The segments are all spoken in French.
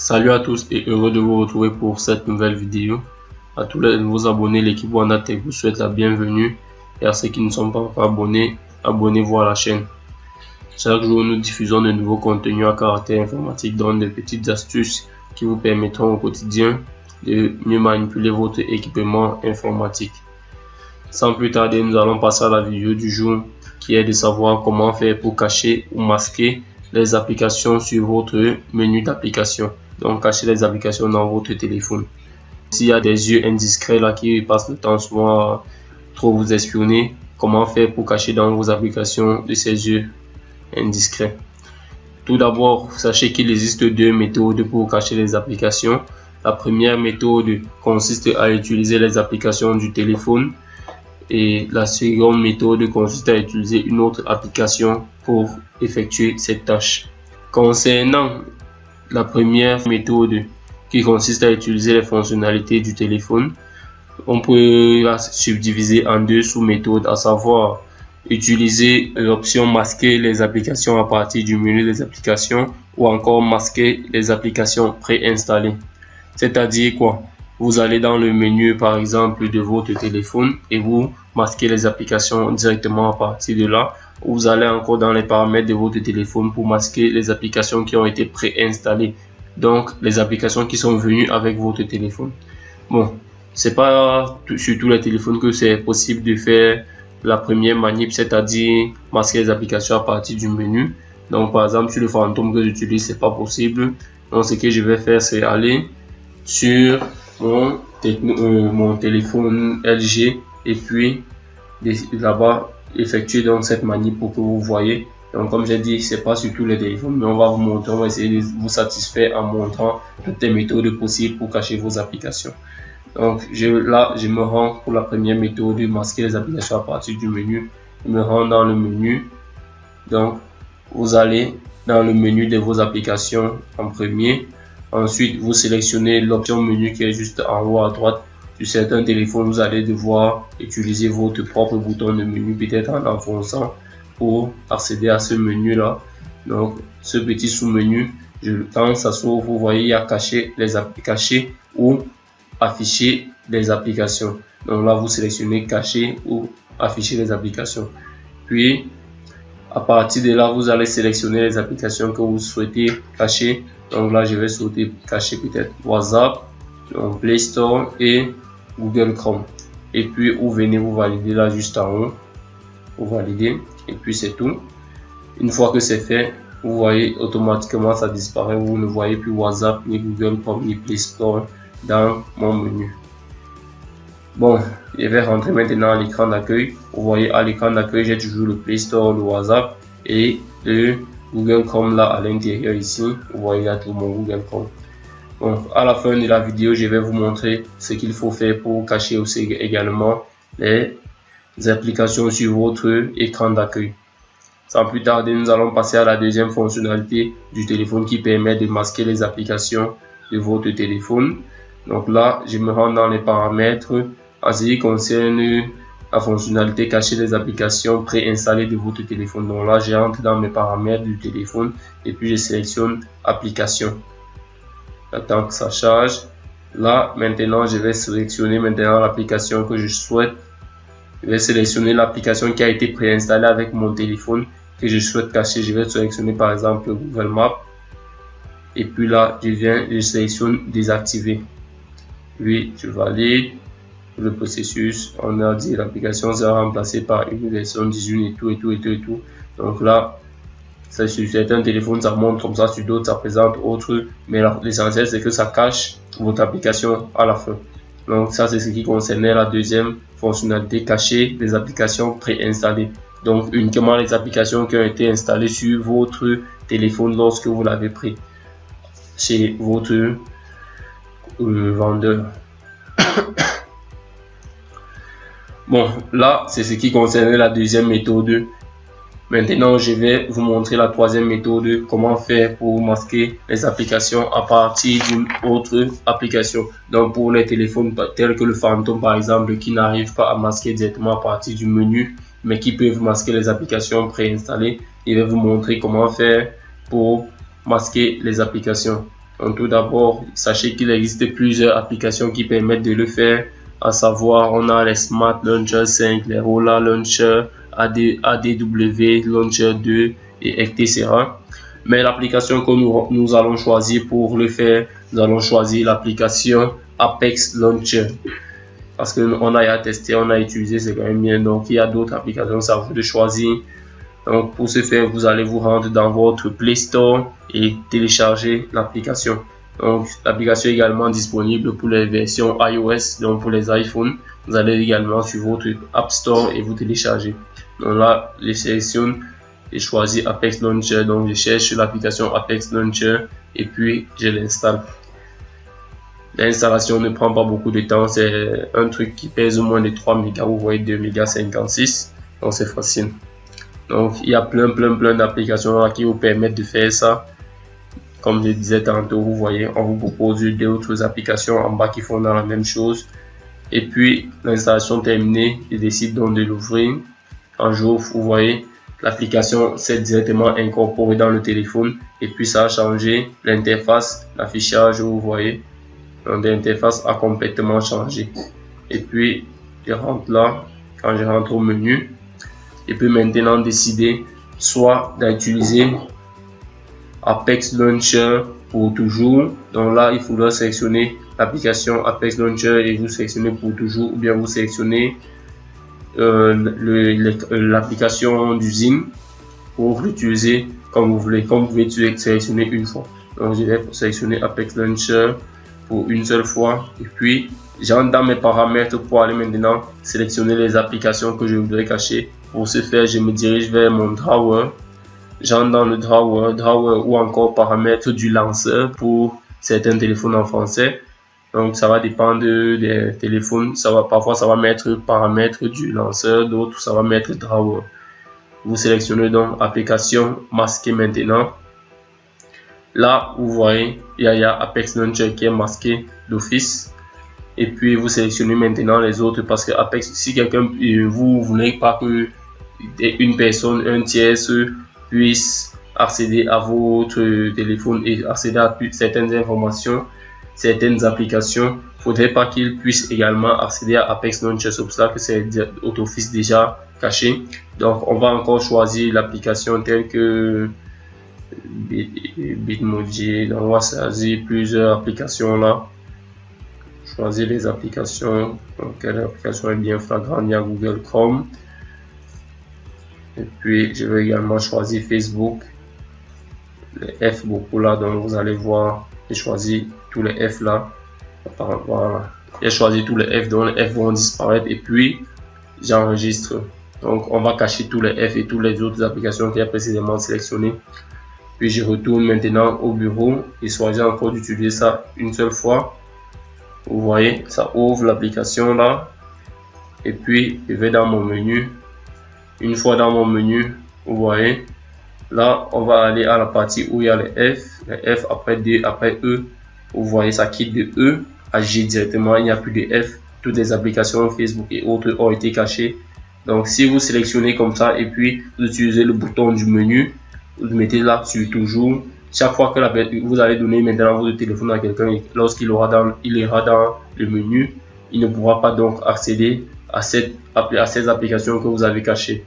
Salut à tous et heureux de vous retrouver pour cette nouvelle vidéo. À tous les nouveaux abonnés, l'équipe Wanda Tech vous souhaite la bienvenue, et à ceux qui ne sont pas encore abonnés, abonnez-vous à la chaîne. Chaque jour, nous diffusons de nouveaux contenus à caractère informatique, dont de petites astuces qui vous permettront au quotidien de mieux manipuler votre équipement informatique. Sans plus tarder, nous allons passer à la vidéo du jour qui est de savoir comment faire pour cacher ou masquer les applications sur votre menu d'application. Donc cacher les applications dans votre téléphone. S'il y a des yeux indiscrets là qui passent le temps souvent à trop vous espionner, comment faire pour cacher dans vos applications de ces yeux indiscrets? Tout d'abord, sachez qu'il existe deux méthodes pour cacher les applications. La première méthode consiste à utiliser les applications du téléphone et la seconde méthode consiste à utiliser une autre application pour effectuer cette tâche. Concernant la première méthode qui consiste à utiliser les fonctionnalités du téléphone, on peut la subdiviser en deux sous-méthodes, à savoir utiliser l'option masquer les applications à partir du menu des applications ou encore masquer les applications préinstallées. C'est-à-dire quoi? Vous allez dans le menu par exemple de votre téléphone et vous masquez les applications directement à partir de là. Vous allez encore dans les paramètres de votre téléphone pour masquer les applications qui ont été préinstallées. Donc les applications qui sont venues avec votre téléphone. Bon, c'est pas sur tous les téléphones que c'est possible de faire la première manip, c'est-à-dire masquer les applications à partir du menu. Donc par exemple sur le fantôme que j'utilise, c'est pas possible. Donc ce que je vais faire, c'est aller sur mon téléphone LG et puis là-bas effectuer donc cette manip pour que vous voyez. Donc comme j'ai dit, c'est pas sur tous les téléphones, mais on va vous montrer, on va essayer de vous satisfaire en montrant toutes les méthodes possibles pour cacher vos applications. Donc là je me rends pour la première méthode de masquer les applications à partir du menu. Je me rends dans le menu. Donc vous allez dans le menu de vos applications en premier. Ensuite, vous sélectionnez l'option menu qui est juste en haut à droite. Sur certains téléphones, vous allez devoir utiliser votre propre bouton de menu, peut-être en enfonçant, pour accéder à ce menu là. Donc, ce petit sous-menu, quand ça s'ouvre, vous voyez, il y a cacher ou afficher les applications. Donc là, vous sélectionnez cacher ou afficher les applications. Puis, à partir de là, vous allez sélectionner les applications que vous souhaitez cacher. Donc là, je vais souhaiter cacher peut-être WhatsApp, donc Play Store et Google Chrome. Et puis, vous venez vous valider là juste en haut. Vous validez et puis c'est tout. Une fois que c'est fait, vous voyez automatiquement ça disparaît. Vous ne voyez plus WhatsApp, ni Google Chrome, ni Play Store dans mon menu. Bon, je vais rentrer maintenant à l'écran d'accueil. Vous voyez à l'écran d'accueil, j'ai toujours le Play Store, le WhatsApp et le Google Chrome là à l'intérieur ici. Vous voyez là tout mon Google Chrome. Bon, à la fin de la vidéo, je vais vous montrer ce qu'il faut faire pour cacher aussi également les applications sur votre écran d'accueil. Sans plus tarder, nous allons passer à la deuxième fonctionnalité du téléphone qui permet de masquer les applications de votre téléphone. Donc là, je me rends dans les paramètres. En ce qui concerne la fonctionnalité cacher les applications préinstallées de votre téléphone. Donc là, je rentre dans mes paramètres du téléphone et puis je sélectionne application. J'attends que ça charge. Là, maintenant, je vais sélectionner maintenant l'application que je souhaite. Je vais sélectionner l'application qui a été préinstallée avec mon téléphone que je souhaite cacher. Je vais sélectionner par exemple Google Maps. Et puis là, je sélectionne désactiver. Puis je valide le processus. On a dit l'application sera remplacée par une version 18 et tout. Donc là, sur certains téléphones ça montre comme ça, sur d'autres ça présente autre. Mais l'essentiel c'est que ça cache votre application à la fin. Donc ça c'est ce qui concernait la deuxième fonctionnalité, cacher les applications préinstallées. Donc uniquement les applications qui ont été installées sur votre téléphone lorsque vous l'avez pris chez votre vendeur. Bon, là c'est ce qui concernait la deuxième méthode. Maintenant je vais vous montrer la troisième méthode, comment faire pour masquer les applications à partir d'une autre application. Donc pour les téléphones tels que le fantôme par exemple, qui n'arrivent pas à masquer directement à partir du menu mais qui peuvent masquer les applications préinstallées, je vais vous montrer comment faire pour masquer les applications. Donc tout d'abord, sachez qu'il existe plusieurs applications qui permettent de le faire, à savoir on a les Smart Launcher 5, les Rolla Launcher, ADW Launcher 2 et etc. Mais l'application que nous allons choisir pour le faire, nous allons choisir l'application Apex Launcher. Parce qu'on a testé, on a utilisé, c'est quand même bien. Donc il y a d'autres applications, ça vous de choisir. Donc pour ce faire, vous allez vous rendre dans votre Play Store et télécharger l'application. Donc l'application est également disponible pour les versions iOS, donc pour les iPhones. Vous allez également sur votre App Store et vous téléchargez. Donc là, je sélectionne et choisis Apex Launcher. Donc je cherche l'application Apex Launcher et puis je l'installe. L'installation ne prend pas beaucoup de temps, c'est un truc qui pèse moins de 3 mégas, vous voyez 2 mégas 56, donc c'est facile. Donc il y a plein d'applications qui vous permettent de faire ça. Comme je disais tantôt, vous voyez, on vous propose d'autres applications en bas qui font dans la même chose. Et puis l'installation terminée, je décide donc de l'ouvrir. Quand j'ouvre, vous voyez, l'application s'est directement incorporée dans le téléphone et puis ça a changé l'interface, l'affichage, vous voyez. Donc l'interface a complètement changé. Et puis je rentre là, quand je rentre au menu, et puis maintenant décider soit d'utiliser Apex Launcher pour toujours. Donc là il faudra sélectionner l'application Apex Launcher et vous sélectionnez pour toujours, ou bien vous sélectionnez l'application d'usine pour l'utiliser comme vous voulez, comme vous pouvez sélectionner une fois. Donc je vais sélectionner Apex Launcher pour une seule fois et puis j'entre dans mes paramètres pour aller maintenant sélectionner les applications que je voudrais cacher. Pour ce faire, je me dirige vers mon drawer, j'entre dans le drawer ou encore paramètres du lanceur pour certains téléphones en français. Donc ça va dépendre des téléphones, parfois ça va mettre paramètres du lanceur, d'autres ça va mettre drawer. Vous sélectionnez donc application masquée maintenant. Là, vous voyez, il y a Apex Launcher qui est masqué d'office. Et puis, vous sélectionnez maintenant les autres parce que Apex, si quelqu'un, vous voulez pas que une personne, un tiers puisse accéder à votre téléphone et accéder à certaines informations, certaines applications, faudrait pas qu'il puisse également accéder à Apex Launcher. C'est pour ça que c'est d'office déjà caché. Donc, on va encore choisir l'application telle que Bitmoji. Donc on va choisir plusieurs applications là. Choisir les applications. Donc quelle application est bien flagrante? Il y a Google Chrome. Et puis je vais également choisir Facebook. Les F beaucoup là. Donc vous allez voir, j'ai choisi tous les F là. Voilà. J'ai choisi tous les F, donc les F vont disparaître et puis j'enregistre. Donc on va cacher tous les F et toutes les autres applications qui a précédemment sélectionnées. Puis je retourne maintenant au bureau et choisis encore d'utiliser ça une seule fois. Vous voyez, ça ouvre l'application là. Et puis je vais dans mon menu. Une fois dans mon menu, vous voyez, là on va aller à la partie où il y a les F. Les F après D, après E. Vous voyez, ça quitte de E à G directement. Il n'y a plus de F. Toutes les applications Facebook et autres ont été cachées. Donc si vous sélectionnez comme ça et puis vous utilisez le bouton du menu, vous mettez là sur toujours. Chaque fois que vous allez donner maintenant votre téléphone à quelqu'un, lorsqu'il ira dans le menu, il ne pourra pas donc accéder à ces applications que vous avez cachées.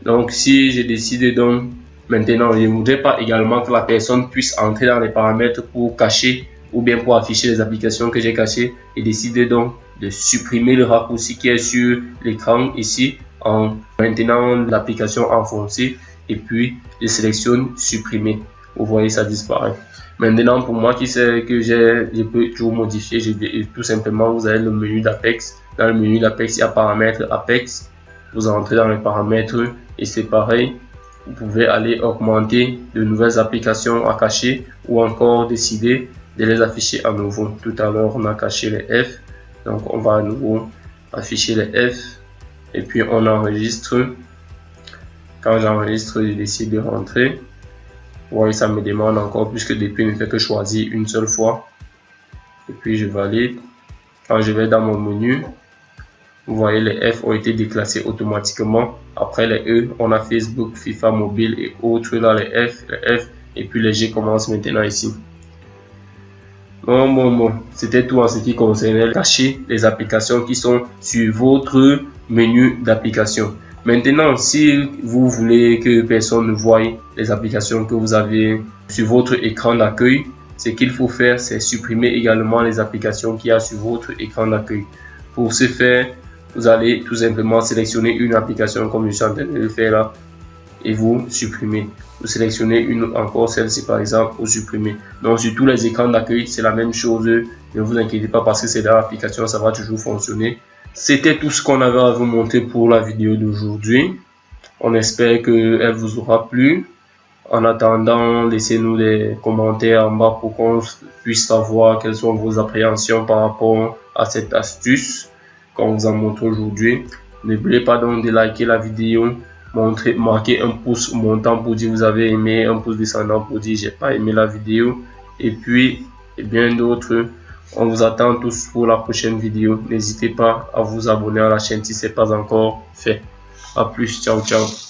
Donc si je décide donc maintenant, je ne voudrais pas également que la personne puisse entrer dans les paramètres pour cacher ou bien pour afficher les applications que j'ai cachées, et décider donc de supprimer le raccourci qui est sur l'écran ici en maintenant l'application enfoncée et puis je sélectionne supprimer. Vous voyez, ça disparaît. Maintenant, pour moi qui sais que je peux toujours modifier, tout simplement vous avez le menu d'Apex. Dans le menu d'Apex, il y a paramètres Apex. Vous entrez dans les paramètres et c'est pareil. Vous pouvez aller augmenter de nouvelles applications à cacher ou encore décider de les afficher à nouveau. Tout à l'heure, on a caché les F. Donc, on va à nouveau afficher les F et puis on enregistre. Quand j'enregistre, je décide de rentrer. Vous voyez, ça me demande encore puisque depuis ne fait que choisir une seule fois. Et puis je valide. Quand je vais dans mon menu, vous voyez les F ont été déclassés automatiquement. Après les E, on a Facebook, FIFA mobile et autres. Là les F et puis les G commencent maintenant ici. Bon, c'était tout en ce qui concernait cacher les applications qui sont sur votre menu d'application. Maintenant, si vous voulez que personne ne voie les applications que vous avez sur votre écran d'accueil, ce qu'il faut faire, c'est supprimer également les applications qu'il y a sur votre écran d'accueil. Pour ce faire, vous allez tout simplement sélectionner une application comme je suis en train de le faire là et vous supprimez. Vous sélectionnez une encore, celle-ci par exemple, vous supprimez. Donc sur tous les écrans d'accueil, c'est la même chose. Ne vous inquiétez pas parce que c'est dans l'application, ça va toujours fonctionner. C'était tout ce qu'on avait à vous montrer pour la vidéo d'aujourd'hui. On espère qu'elle vous aura plu. En attendant, laissez-nous des commentaires en bas pour qu'on puisse savoir quelles sont vos appréhensions par rapport à cette astuce qu'on vous a montré aujourd'hui. N'oubliez pas donc de liker la vidéo, marquer un pouce montant pour dire vous avez aimé, un pouce descendant pour dire j'ai pas aimé la vidéo, et puis et bien d'autres. On vous attend tous pour la prochaine vidéo. N'hésitez pas à vous abonner à la chaîne si ce n'est pas encore fait. A plus, ciao ciao.